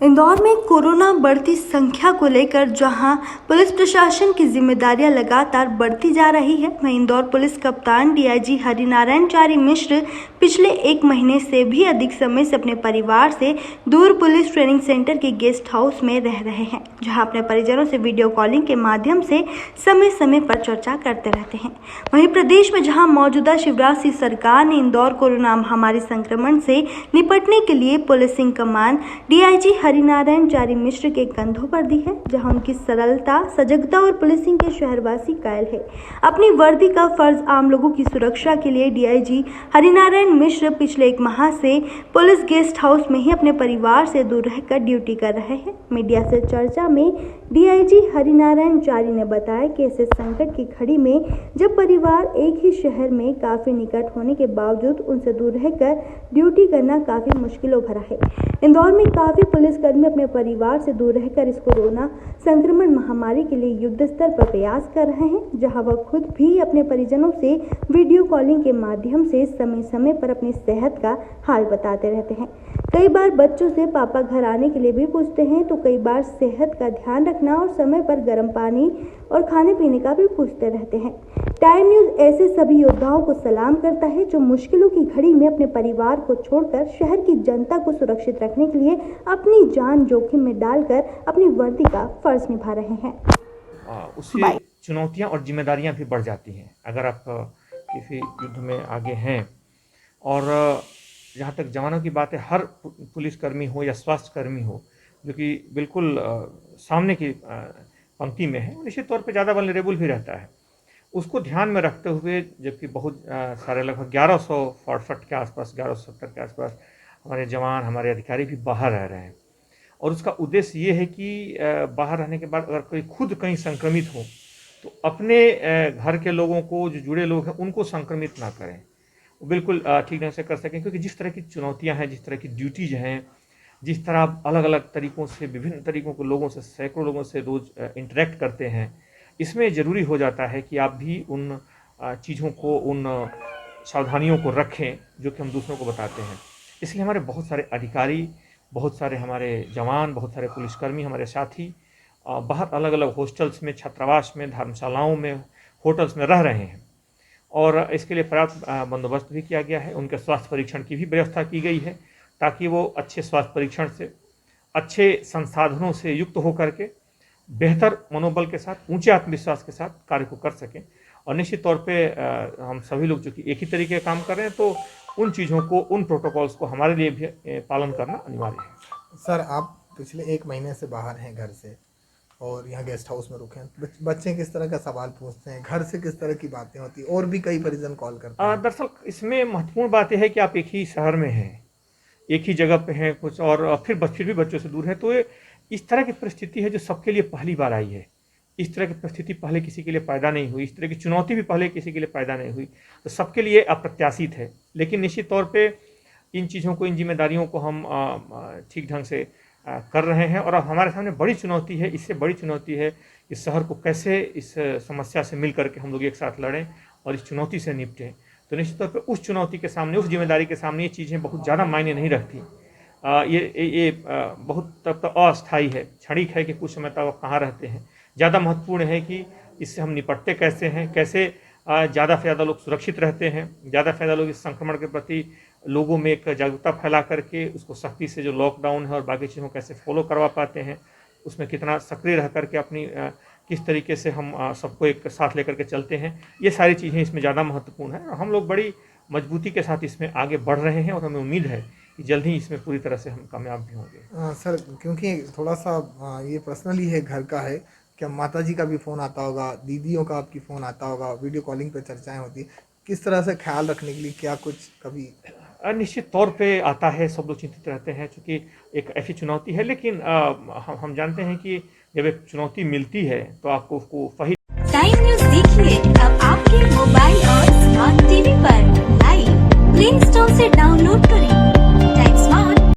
इंदौर में कोरोना बढ़ती संख्या को लेकर जहां पुलिस प्रशासन की जिम्मेदारियां लगातार बढ़ती जा रही है, वहीं इंदौर पुलिस कप्तान डीआईजी हरिनारायण चारी मिश्र पिछले 1 महीने से भी अधिक समय से अपने परिवार से दूर पुलिस ट्रेनिंग सेंटर के गेस्ट हाउस में रह रहे हैं, जहां अपने परिजनों से वीडियो कॉलिंग के माध्यम से समय समय पर चर्चा करते रहते हैं। वहीं प्रदेश में जहां मौजूदा शिवराज सिंह सरकार ने इंदौर कोरोना महामारी संक्रमण से निपटने के लिए पुलिसिंग कमान डीआईजी हरिनारायण चारी मिश्र के कंधों पर दी है, जहां उनकी सरलता, सजगता और पुलिसिंग के शहरवासी कायल है। अपनी वर्दी का फर्ज आम लोगों की सुरक्षा के लिए डीआईजी हरिनारायण मिश्र पिछले 1 माह से पुलिस गेस्ट हाउस में ही अपने परिवार से दूर रहकर ड्यूटी कर रहे हैं। मीडिया से चर्चा में डीआईजी हरिनारायण चारी ने बताया कि ऐसे संकट की घड़ी में जब परिवार एक ही शहर में काफी निकट होने के बावजूद उनसे दूर रहकर ड्यूटी करना काफी मुश्किलों भरा है। इंदौर में काफी पुलिसकर्मी अपने परिवार से दूर रहकर इस कोरोना संक्रमण महामारी के लिए युद्ध स्तर पर प्रयास कर रहे हैं, जहां वह खुद भी अपने परिजनों से वीडियो कॉलिंग के माध्यम से समय समय पर अपनी सेहत का हाल बताते रहते हैं। कई बार बच्चों से पापा घर आने के लिए भी पूछते हैं, तो कई बार सेहत का ध्यान रखना और समय पर गर्म पानी और खाने पीने का भी पूछते रहते हैं। टाइम न्यूज़ ऐसे सभी योद्धाओं को सलाम करता है जो मुश्किलों की घड़ी में अपने परिवार को छोड़कर शहर की जनता को सुरक्षित रखने के लिए अपनी जान जोखिम में डालकर अपनी वर्दी का फर्ज निभा रहे हैं। उससे चुनौतियां और जिम्मेदारियां भी बढ़ जाती हैं अगर आप किसी युद्ध में आगे हैं। और जहाँ तक जवानों की बात है, हर पुलिसकर्मी हो या स्वास्थ्यकर्मी हो जो कि बिल्कुल सामने की पंक्ति में है, निश्चित तौर पे ज़्यादा वल्नरेबल भी रहता है। उसको ध्यान में रखते हुए, जबकि बहुत सारे लगभग 1168 के आसपास, 1170 के आसपास हमारे जवान, हमारे अधिकारी भी बाहर रह रहे हैं। और उसका उद्देश्य ये है कि बाहर रहने के बाद अगर कोई खुद कहीं संक्रमित हो तो अपने घर के लोगों को, जो जुड़े लोग हैं, उनको संक्रमित ना करें, वो बिल्कुल ठीक ढंग से कर सकें। क्योंकि जिस तरह की चुनौतियां हैं, जिस तरह की ड्यूटीज हैं, जिस तरह आप अलग अलग तरीक़ों से, विभिन्न तरीक़ों के लोगों से, सैकड़ों लोगों से रोज़ इंटरेक्ट करते हैं, इसमें ज़रूरी हो जाता है कि आप भी उन चीज़ों को, उन सावधानियों को रखें जो कि हम दूसरों को बताते हैं। इसलिए हमारे बहुत सारे अधिकारी, बहुत सारे हमारे जवान, बहुत सारे पुलिसकर्मी, हमारे साथी बाहर अलग अलग हॉस्टल्स में, छात्रावास में, धर्मशालाओं में, होटल्स में रह रहे हैं। और इसके लिए पर्याप्त बंदोबस्त भी किया गया है। उनके स्वास्थ्य परीक्षण की भी व्यवस्था की गई है ताकि वो अच्छे स्वास्थ्य परीक्षण से, अच्छे संसाधनों से युक्त होकर के बेहतर मनोबल के साथ, ऊंचे आत्मविश्वास के साथ कार्य को कर सकें। और निश्चित तौर पे हम सभी लोग जो कि एक ही तरीके का काम कर रहे हैं, तो उन चीज़ों को, उन प्रोटोकॉल्स को हमारे लिए भी पालन करना अनिवार्य है। सर, आप पिछले 1 महीने से बाहर हैं घर से और यहाँ गेस्ट हाउस में रुके हैं। बच्चे किस तरह का सवाल पूछते हैं, घर से किस तरह की बातें होती हैं, और भी कई परिजन कॉल करते हैं। दरअसल इसमें महत्वपूर्ण बात यह है कि आप एक ही शहर में हैं, एक ही जगह पे हैं कुछ, और फिर भी बच्चों से दूर हैं। तो ये इस तरह की परिस्थिति है जो सबके लिए पहली बार आई है। इस तरह की परिस्थिति पहले किसी के लिए पैदा नहीं हुई, इस तरह की चुनौती भी पहले किसी के लिए पैदा नहीं हुई, तो सबके लिए अप्रत्याशित है। लेकिन निश्चित तौर पे इन चीज़ों को, इन जिम्मेदारियों को हम ठीक ढंग से कर रहे हैं। और अब हमारे सामने बड़ी चुनौती है, इससे बड़ी चुनौती है इस शहर को कैसे इस समस्या से मिल करके हम लोग एक साथ लड़ें और इस चुनौती से निपटें। तो निश्चित तौर पे उस चुनौती के सामने, उस जिम्मेदारी के सामने ये चीज़ें बहुत ज़्यादा मायने नहीं रखती। ये बहुत तब तक अस्थायी है, क्षणिक है कि कुछ समय तक आप कहाँ रहते हैं। ज़्यादा महत्वपूर्ण है कि इससे हम निपटते कैसे हैं, कैसे ज़्यादा से ज़्यादा लोग सुरक्षित रहते हैं, ज़्यादा से ज़्यादा लोग इस संक्रमण के प्रति लोगों में एक जागरूकता फैला करके उसको सख्ती से, जो लॉकडाउन है और बाकी चीज़ों को कैसे फॉलो करवा पाते हैं, उसमें कितना सक्रिय रह करके अपनी किस तरीके से हम सबको एक साथ लेकर के चलते हैं, ये सारी चीज़ें इसमें ज़्यादा महत्वपूर्ण है। और हम लोग बड़ी मजबूती के साथ इसमें आगे बढ़ रहे हैं और हमें उम्मीद है कि जल्द ही इसमें पूरी तरह से हम कामयाब भी होंगे। सर, क्योंकि थोड़ा सा ये पर्सनली है, घर का है, क्या माता जी का भी फ़ोन आता होगा, दीदियों का आपकी फ़ोन आता होगा, वीडियो कॉलिंग पे चर्चाएं होती, किस तरह से ख्याल रखने के लिए क्या कुछ कभी? निश्चित तौर पे आता है, सब लोग चिंतित रहते हैं क्योंकि एक ऐसी चुनौती है। लेकिन हम जानते हैं कि जब एक चुनौती मिलती है तो आपको उसको सही। टाइम न्यूज़ देखिए अब आपके मोबाइल और स्मार्ट टीवी पर लाइव प्ले स्टोर से डाउनलोड करें।